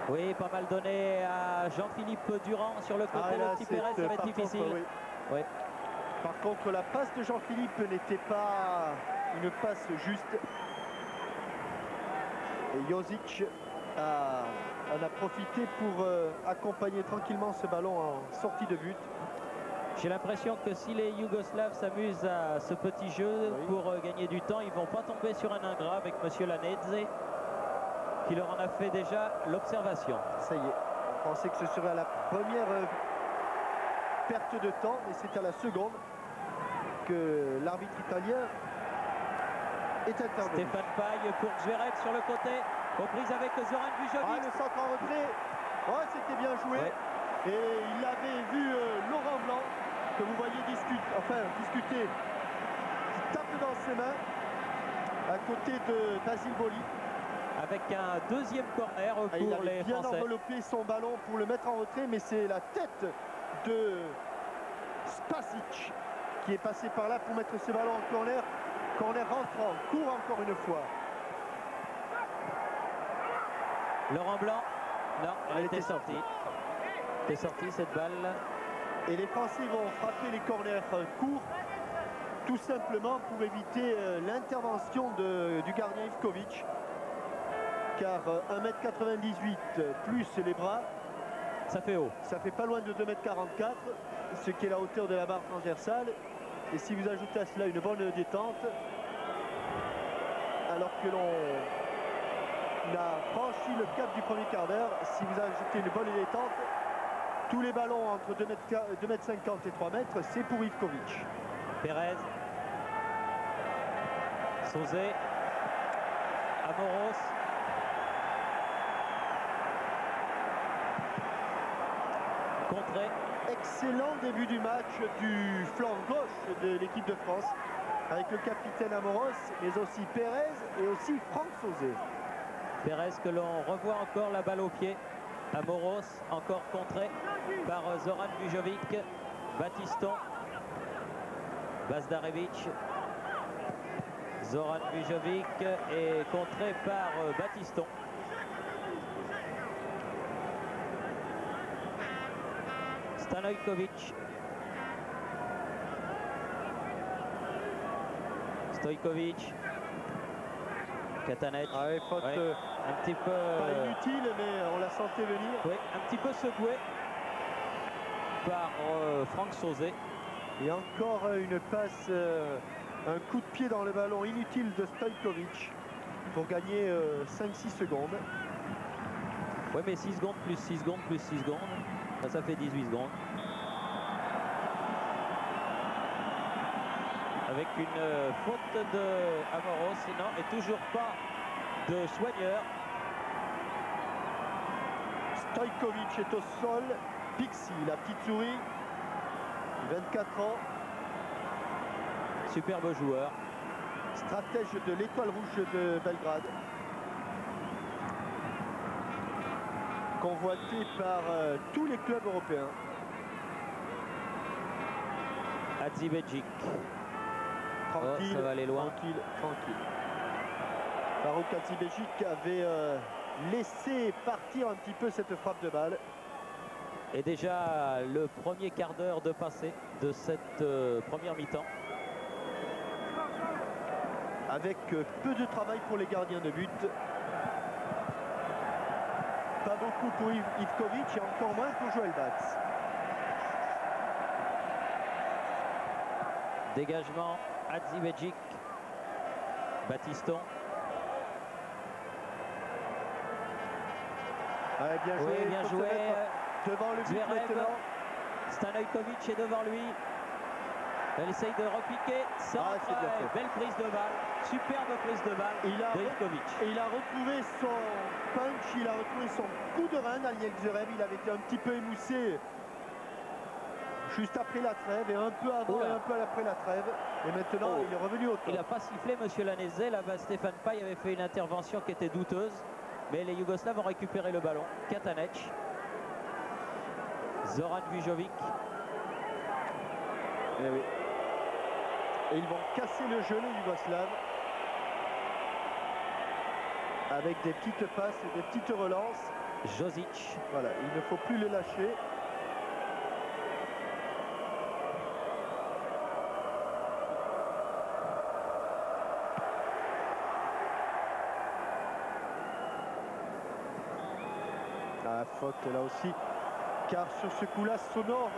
Oui, pas mal donné à Jean-Philippe Durand sur le côté. Le petit Pérez, ça va être difficile. Contre, oui. Oui. Par contre, la passe de Jean-Philippe n'était pas une passe juste. Et Jozic en a profité pour accompagner tranquillement ce ballon en sortie de but. J'ai l'impression que si les Yougoslaves s'amusent à ce petit jeu pour gagner du temps, ils ne vont pas tomber sur un ingrat avec M. Lanedze, qui leur en a fait déjà l'observation. Ça y est, on pensait que ce serait à la première perte de temps, mais c'est à la seconde que l'arbitre italien est intervenu. Stéphane Paille pour Zverev sur le côté, reprise avec Zoran Vujovic. Ah, le centre en retrait, ouais, c'était bien joué. Ouais. Et il avait vu Laurent Blanc, que vous voyez discuter, qui tape dans ses mains, à côté de Basile Boli. Avec un deuxième corner pour les Français. Il a bien enveloppé son ballon pour le mettre en retrait, mais c'est la tête de Spasic qui est passé par là pour mettre ce ballon en corner. Corner rentrant, court encore une fois. Laurent Blanc, non, elle était sortie. Elle était sortie cette balle. Et les Français vont frapper les corners courts, tout simplement pour éviter l'intervention du gardien Ivkovic. Car 1m98 plus les bras, ça fait haut. Ça fait pas loin de 2m44, ce qui est la hauteur de la barre transversale. Et si vous ajoutez à cela une bonne détente, alors que l'on a franchi le cap du premier quart d'heure, si vous ajoutez une bonne détente, tous les ballons entre 2m50 et 3 mètres, c'est pour Ivkovic. Pérez, Sauzet, Amoros. Contré. Excellent début du match du flanc gauche de l'équipe de France, avec le capitaine Amoros, mais aussi Pérez et aussi Franck Sauzet. Pérez que l'on revoit encore la balle au pied. Amoros encore contré par Zoran Vujovic. Batiston. Bazdarevic. Zoran Vujovic est contré par Batiston. Stanojkovic. Stojkovic. Katanec. Ah oui, faute un petit peu... pas inutile, mais on la sentait venir. Oui, un petit peu secoué par Franck Sauzet. Et encore une passe, un coup de pied dans le ballon inutile de Stojkovic pour gagner 5-6 secondes. Oui, mais 6 secondes plus 6 secondes plus 6 secondes, ça fait 18 secondes. Avec une faute de Amoros, non, et toujours pas de soigneur. Stojkovic est au sol. Pixi, la petite souris, 24 ans. Superbe joueur. Stratège de l'Étoile Rouge de Belgrade. Convoité par tous les clubs européens. Hadzibedzic. Tranquille, oh, ça va aller loin. Tranquille. Farouk Hadzibedzic avait laissé partir un petit peu cette frappe de balle. Et déjà le premier quart d'heure de passé de cette première mi-temps. Avec peu de travail pour les gardiens de but. Pas beaucoup pour Ivkovic et encore moins pour Joël Batz. Dégagement, Hadzibedzic, Batiston. Ouais, bien joué, oui, bien joué. Devant le but maintenant. Stanojkovic est devant lui. Elle essaye de repiquer. Belle prise de balle. Superbe prise de balle de Ivkovic. Et il a retrouvé son punch, il a retrouvé son coup de rein, Daniel Zverev. Il avait été un petit peu émoussé juste après la trêve, et un peu avant et un peu après la trêve. Et maintenant, il est revenu au top. Il n'a pas sifflé, monsieur Lanedze. Là-bas, Stéphane Paille avait fait une intervention qui était douteuse. Mais les Yougoslaves ont récupéré le ballon. Katanec. Zoran Vujovic. Et oui. Et ils vont casser le jeu, les Yougoslaves. avec des petites passes et des petites relances. Josic. Voilà, il ne faut plus le lâcher. Ah, faute là aussi, car sur ce coup-là, Sonor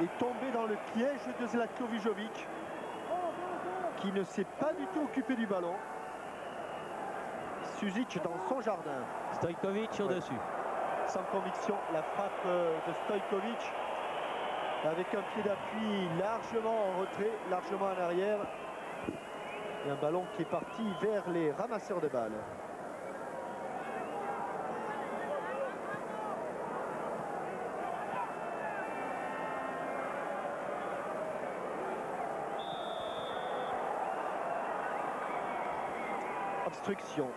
est tombé dans le piège de Zlatko Vijovic, qui ne s'est pas du tout occupé du ballon. Suzic dans son jardin. Stojkovic au-dessus. Sans conviction, la frappe de Stojkovic avec un pied d'appui largement en retrait, largement en arrière. Et un ballon qui est parti vers les ramasseurs de balles. Obstruction.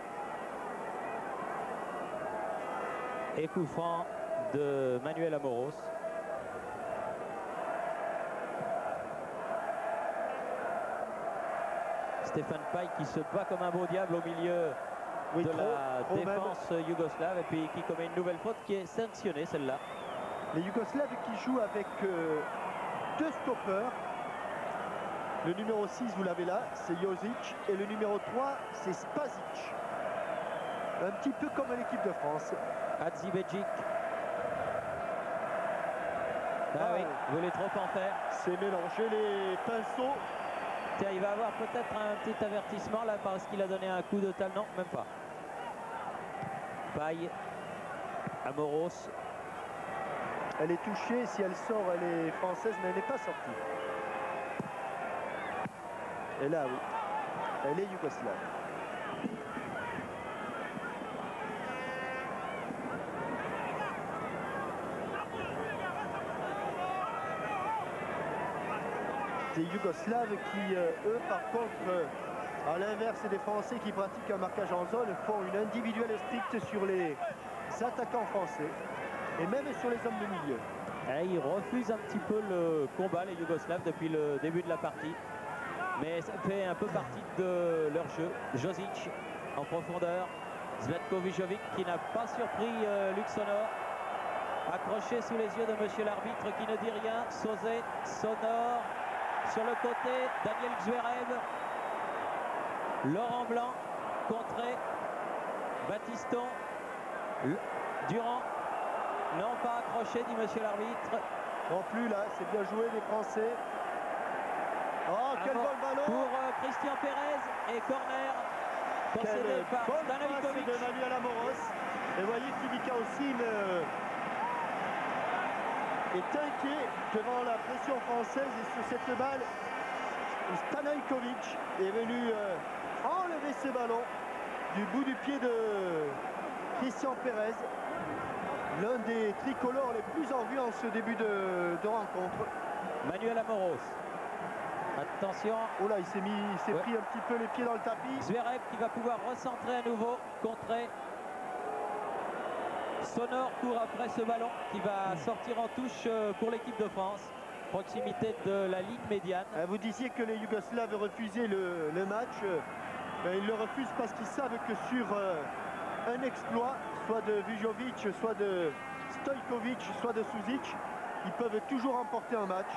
Et coup franc de Manuel Amoros. Stéphane Paille qui se bat comme un beau diable au milieu de la défense yougoslave et puis qui commet une nouvelle faute qui est sanctionnée, celle-là. Les Yougoslaves qui jouent avec deux stoppeurs. Le numéro 6, vous l'avez là, c'est Josic. Et le numéro 3, c'est Spasic. Un petit peu comme à l'équipe de France. Hadzibedzic. Ah oui, il voulait trop en faire. C'est mélanger les pinceaux. Tiens, il va avoir peut-être un petit avertissement là parce qu'il a donné un coup de talon. Non, même pas. Paille. Amoros. Elle est touchée, si elle sort, elle est française, mais elle n'est pas sortie. Et là, oui, elle est yougoslave. Des Yougoslaves qui, eux, par contre, à l'inverse des Français qui pratiquent un marquage en zone, font une individuelle stricte sur les attaquants français et même sur les hommes de milieu. Et ils refusent un petit peu le combat, les Yougoslaves, depuis le début de la partie. Mais ça fait un peu partie de leur jeu. Josic en profondeur. Zlatko Vijovic qui n'a pas surpris Luc Sonor. Accroché sous les yeux de monsieur l'arbitre qui ne dit rien. Sauzet, Sonor. Sur le côté, Daniel Zverev. Laurent Blanc, contré. Batiston. Durand. Non, pas accroché, dit monsieur l'arbitre. Non plus là, c'est bien joué des Français. Oh, quel bon ballon pour Christian Pérez et corner concédé par Stanovic de Manuel Amoros. Et voyez qu'Ivica aussi est inquiet devant la pression française et sur cette balle, Stanovic est venu enlever ce ballon du bout du pied de Christian Pérez, l'un des tricolores les plus en vue en ce début de rencontre. Manuel Amoros. Attention. Oh là, il s'est pris un petit peu les pieds dans le tapis. Zverev qui va pouvoir recentrer à nouveau, contrer. Sonor court après ce ballon qui va sortir en touche pour l'équipe de France. Proximité de la ligne médiane. Vous disiez que les Yougoslaves refusaient le match. Ils le refusent parce qu'ils savent que sur un exploit, soit de Vijovic, soit de Stojkovic, soit de Suzic, ils peuvent toujours remporter un match.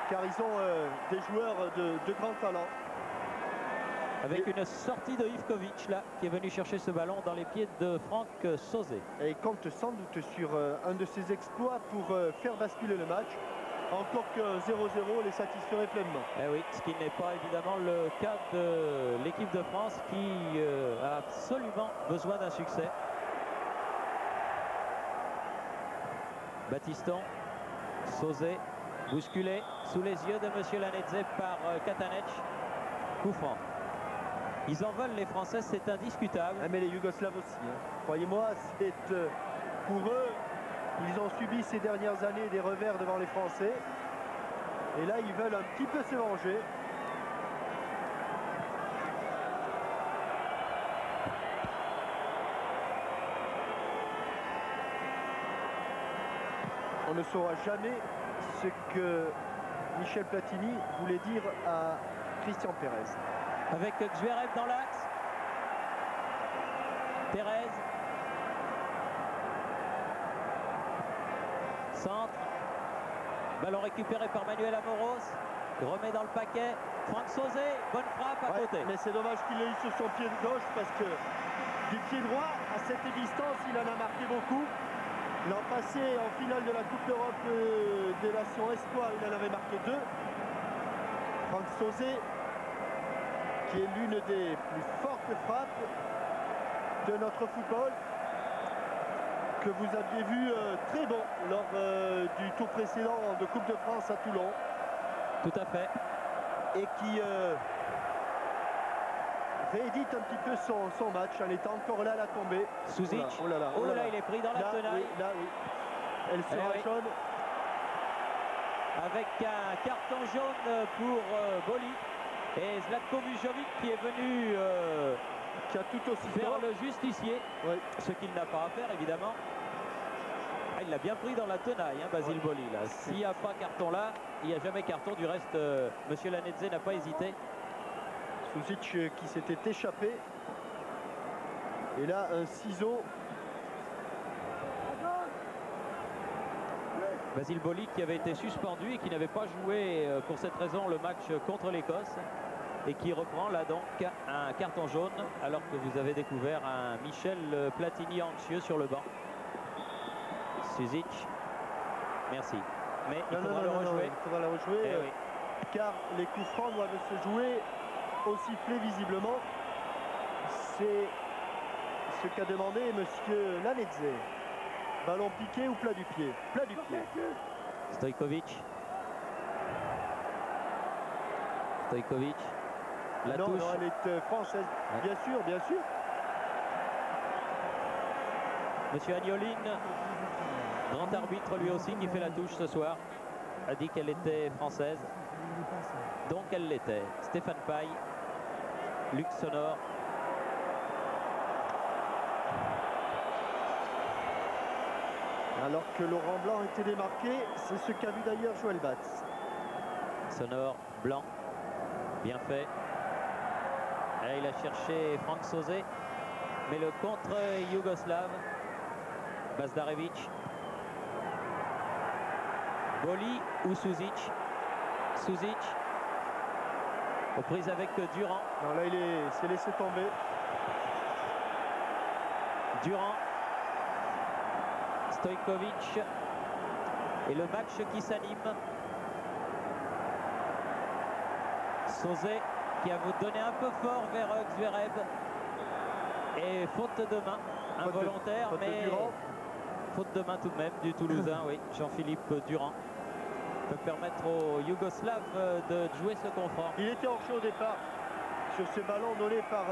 Car ils ont des joueurs de grand talent. Avec une sortie de Ivkovic là, qui est venu chercher ce ballon dans les pieds de Franck Sauzet. Et il compte sans doute sur un de ses exploits pour faire basculer le match. Encore qu'un 0-0 les satisferait pleinement. Eh oui, ce qui n'est pas évidemment le cas de l'équipe de France qui a absolument besoin d'un succès. Batiston, Sauzet. Bousculé sous les yeux de monsieur Lanedze par Katanec. Coup franc. Ils en veulent les Français, c'est indiscutable. Mais les Yougoslaves aussi. Croyez-moi, c'est pour eux, ils ont subi ces dernières années des revers devant les Français. Et là, ils veulent un petit peu se venger. On ne saura jamais ce que Michel Platini voulait dire à Christian Pérez. Avec Zverev dans l'axe. Thérèse. Centre. Ballon récupéré par Manuel Amoros. Remet dans le paquet. Franck Sauzet. Bonne frappe à côté. Mais c'est dommage qu'il l'ait eu sur son pied gauche parce que du pied droit, à cette distance, il en a marqué beaucoup. L'an passé, en finale de la Coupe d'Europe des Nations Espoir, il en avait marqué 2. Franck Sauzet, qui est l'une des plus fortes frappes de notre football, que vous aviez vu très bon lors du tour précédent de Coupe de France à Toulon. Tout à fait. Et qui réédite un petit peu son match en étant encore là à la tombée. Suzic. Oh là, il est pris dans la tenaille. Oui, là, oui. Elle sera jaune. Avec un carton jaune pour Boli. Et Zlatko Vujovic qui est venu qui a tout aussi faire le justicier. Oui. Ce qu'il n'a pas à faire, évidemment. Ah, il l'a bien pris dans la tenaille, hein, Basile Boli. S'il n'y a pas carton là, il n'y a jamais carton. Du reste, Monsieur Lanedze n'a pas hésité. Suzic qui s'était échappé. Et là, un ciseau. Basile Boli qui avait été suspendu et qui n'avait pas joué pour cette raison le match contre l'Écosse. Et qui reprend là donc un carton jaune alors que vous avez découvert un Michel Platini anxieux sur le banc. Suzic, merci. Mais il faudra le rejouer. Il faudra le rejouer oui. Car les coups francs doivent se jouer au sifflet visiblement. C'est ce qu'a demandé Monsieur Lanedze. Ballon piqué ou plat du pied? Plat du pied. Stojkovic. Stojkovic. La touche. Non, elle est française. Ouais. Bien sûr, bien sûr. Monsieur Agnoline, grand arbitre lui aussi qui fait la touche ce soir, a dit qu'elle était française. Donc elle l'était. Stéphane Paille, Luc Sonor. Alors que Laurent Blanc était démarqué, c'est ce qu'a vu d'ailleurs Joël Batz. Sonor, Blanc, bien fait. Et là, il a cherché Franck Sauzet, mais le contre yougoslave, Bazdarevic. Boli ou Suzic. Suzic, aux prises avec Durand. Non, là, il s'est laissé tomber. Durand. Stojkovic. Et le match qui s'anime. Sauzet qui a donné un peu fort vers Zverev. Et faute de main, involontaire, mais faute de main tout de même du Toulousain, oui, Jean-Philippe Durand. Peut permettre aux Yougoslaves de jouer ce confort. Il était en jeu au départ sur ce ballon donné par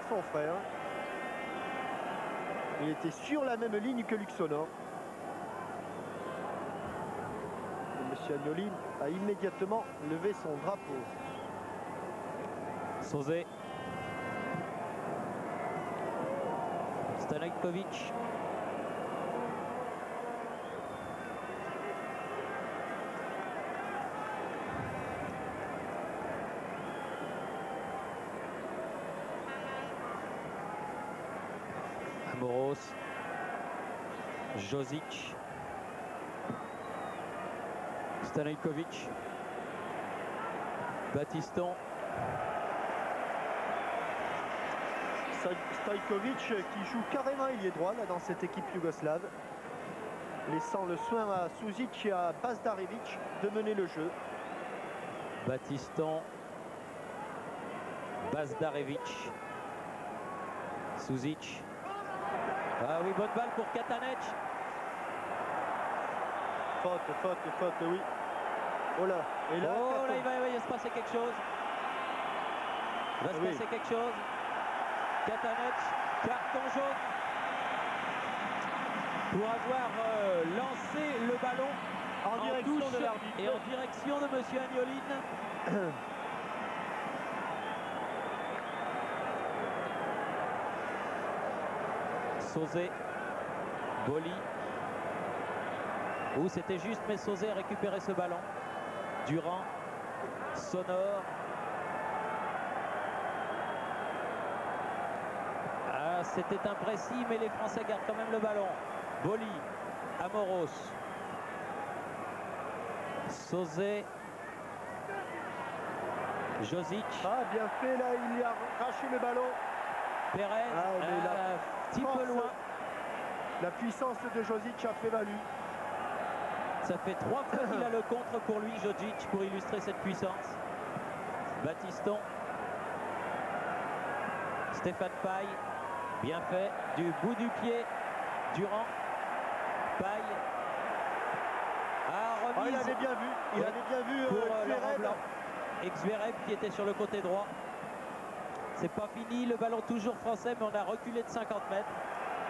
son frère. Il était sur la même ligne que Luc Sonor. Monsieur Agnoline a immédiatement levé son drapeau. Sauzet. Stojkovic. Amoros. Josic. Stojkovic. Battiston. Stojkovic qui joue carrément ailier droit là, dans cette équipe yougoslave, laissant le soin à Suzic et à Bazdarevic de mener le jeu. Battiston. Bazdarevic. Suzic. Ah oui, bonne balle pour Katanec. Faute, oui. Oh là, et là, oh là, il va se passer quelque chose. Il va se passer quelque chose. Katanec, carton jaune pour avoir lancé le ballon en direction touche de l'arbitre et en direction de Monsieur Agnoline. Sauzet, Boli. C'était juste, mais Sauzet a récupéré ce ballon. Durand, Sonor. c'était imprécis, mais les Français gardent quand même le ballon. Boli, Amoros, Sauzet, Josic. Ah, bien fait, là, il a arraché le ballon. Pérez, un petit peu loin. La puissance de Josic a prévalu. Ça fait 3 fois qu'il a le contre pour lui, Josic, pour illustrer cette puissance. Batiston. Stéphane Paille, bien fait, du bout du pied, Durand, Paille, remise. Il avait bien vu, il avait bien vu pour Laurent Blanc et Zverev qui était sur le côté droit. C'est pas fini, le ballon toujours français, mais on a reculé de 50 mètres.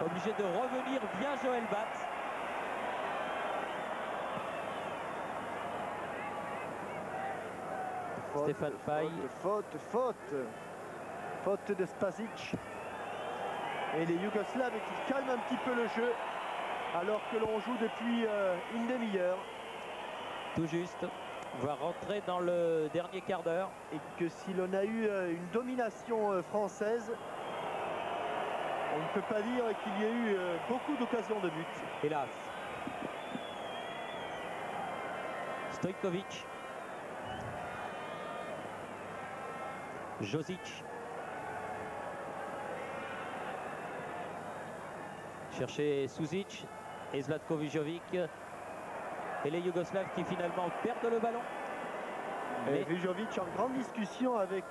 Obligé de revenir, bien Joël Batz. Stéphane Paille. Faute de Spasic. Et les Yougoslaves qui calment un petit peu le jeu alors que l'on joue depuis une demi-heure. Tout juste. On va rentrer dans le dernier quart d'heure. Et que si l'on a eu une domination française, on ne peut pas dire qu'il y a eu beaucoup d'occasions de but. Hélas. Stojkovic. Josic. Chercher Suzic et Zlatko Vujovic. Et les Yougoslaves qui finalement perdent le ballon. Et Vujovic en grande discussion avec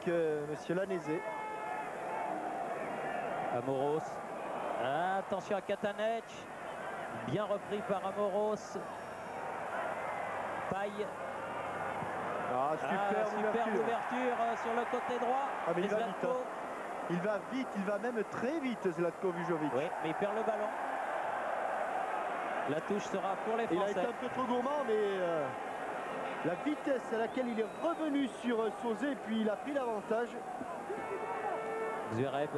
monsieur Lanese. Amoros. Attention à Katanec. Bien repris par Amoros. Paille. Superbe ouverture sur le côté droit. Mais il va vite, hein. Il va vite, il va même très vite, Zlatko Vujovic. Oui, mais il perd le ballon. La touche sera pour les Français. Il a été un peu trop gourmand, mais la vitesse à laquelle il est revenu sur Sauzet, puis il a pris l'avantage. Zverev.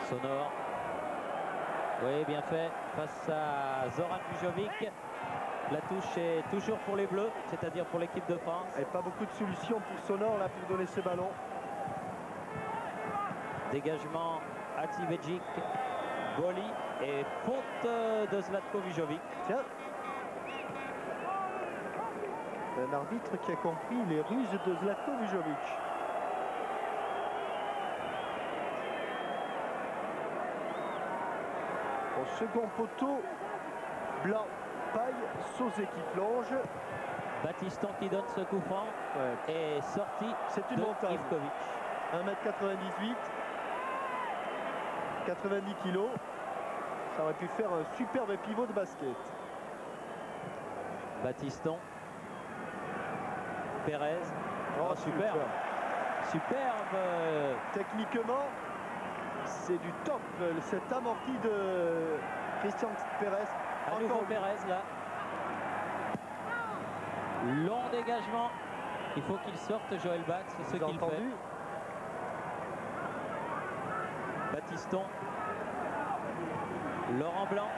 Sonore. Oui, bien fait. Face à Zoran Vujovic. La touche est toujours pour les Bleus, c'est-à-dire pour l'équipe de France. Et pas beaucoup de solutions pour Sonore là pour donner ce ballon. Dégagement Hadzibedzic, Boli et faute de Zlatko Vujovic. Tiens. Un arbitre qui a compris les ruses de Zlatko Vujovic. Au second poteau, Blanc. Paille, Sauzet qui plonge. Batiston qui donne ce coup franc et sorti. C'est une montagne. Ivkovic. 1m98, 90 kg. Ça aurait pu faire un superbe pivot de basket. Batiston. Pérez. Oh, superbe. Superbe. Techniquement, c'est du top. Cet amorti de Christian Pérez. À nouveau Pérez là. Long dégagement. Il faut qu'il sorte Joël Batz, c'est ce qu'il fait. Batiston. Laurent Blanc.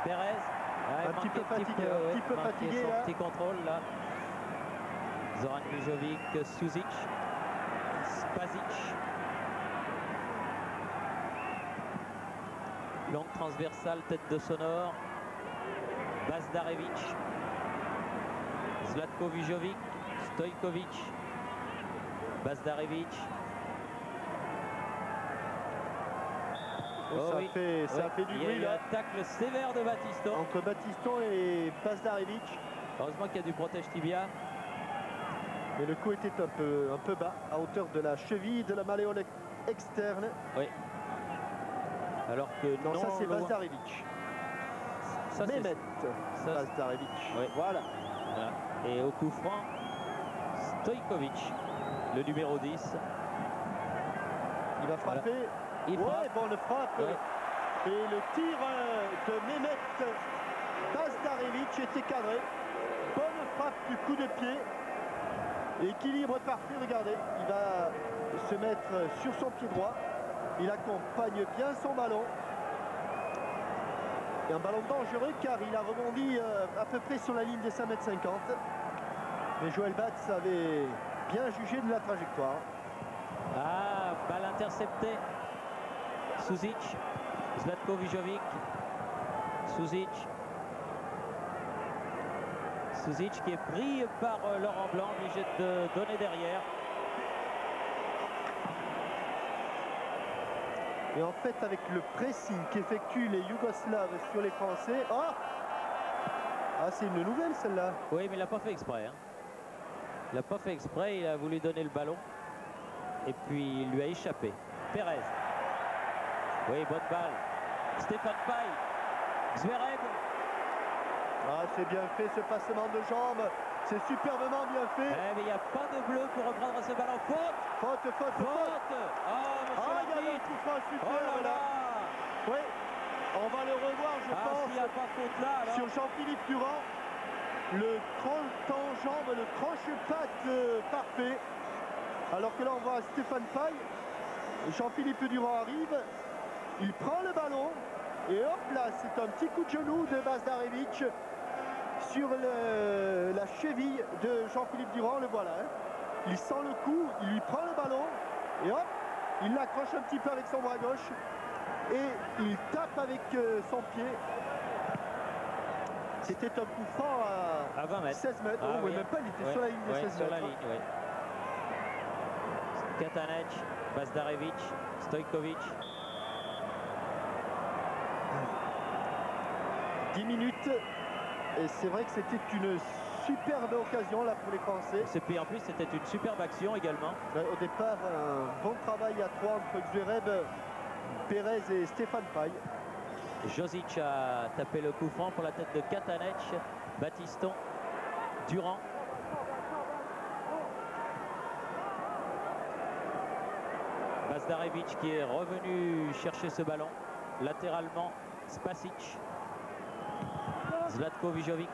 Pérez. Un petit peu fatigué. Son petit contrôle là. Zoran Vujovic, Suzic, Spasic. Longue transversale, tête de Sonore. Bazdarevic. Zlatko Vujovic. Stojkovic. Bazdarevic. Ça a fait du bruit. Il y a eu un tacle sévère de Batiston. Entre Batiston et Bazdarevic. Heureusement qu'il y a du protège tibia. Mais le coup était un peu bas, à hauteur de la cheville de la malléole externe. Oui. Alors que non, ça c'est Bazdarevic. Mehmet Bazdarevic. Oui. Voilà. Et au coup franc, Stojkovic, le numéro 10. Il va frapper. Voilà. Il frappe. Bonne frappe. Ouais. Et le tir de Mehmet Bazdarevic était cadré. Bonne frappe du coup de pied. Équilibre parfait, regardez. Il va se mettre sur son pied droit. Il accompagne bien son ballon. Et un ballon dangereux car il a rebondi à peu près sur la ligne des 5,50 m. Mais Joël Batz avait bien jugé de la trajectoire. Balle intercepté. Susic, Zlatko Vijovic, Susic qui est pris par Laurent Blanc, obligé de donner derrière. Et en fait, avec le pressing qu'effectuent les Yougoslaves sur les Français... Oh, ah, c'est une nouvelle celle-là. Oui, mais il n'a pas fait exprès. Hein. Il n'a pas fait exprès, il a voulu donner le ballon. Et puis il lui a échappé. Pérez. Oui, bonne balle. Stéphane Paille. Zverev. Ah, c'est bien fait ce passement de jambes. C'est superbement bien fait. Mais il n'y a pas de bleu pour reprendre ce ballon. Faute. Faute. Ah, il y a un coup franc super là. Oui, on va le revoir, je pense. S'il n'y a pas faute là, alors... Sur Jean-Philippe Durand. Le tranche-jambe, le tranche-patte parfait. Alors que là, on voit Stéphane Paille. Jean-Philippe Durand arrive. Il prend le ballon. Et hop là, c'est un petit coup de genou de Bazdarevic sur la cheville de Jean-Philippe Durand. Le voilà. Hein. Il sent le coup, il lui prend le ballon. Et hop, il l'accroche un petit peu avec son bras gauche. Et il tape avec son pied. C'était un coup franc à 20 mètres. 16 mètres. Ah, oh, oui, même pas, il était sur la ligne de 16 sur mètres. La ligne, oui. Katanec, Bazdarevic, Stojkovic. 10 minutes. Et c'est vrai que c'était une superbe occasion là pour les Français. Et puis en plus, c'était une superbe action également. Au départ, un bon travail à 3 entre Zverev, Pérez et Stéphane Paille. Josic a tapé le coup franc pour la tête de Katanec, Battiston, Durand. Bazdarevic qui est revenu chercher ce ballon. Latéralement, Spasic. Zlatko Vijovic.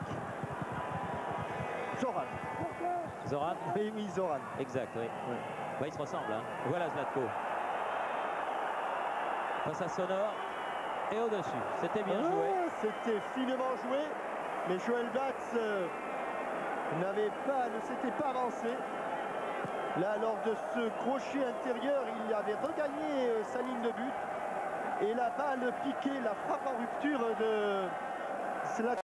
Zoran. Oui, Zoran. Exact, oui. Bah, ils se ressemblent. Hein. Voilà Zlatko. Face à Sonor. Et au-dessus. C'était bien joué. C'était finement joué. Mais Joël Batz ne s'était pas avancé. Là, lors de ce crochet intérieur, il avait regagné sa ligne de but. Et la balle piquée, la frappe en rupture de Zlatko.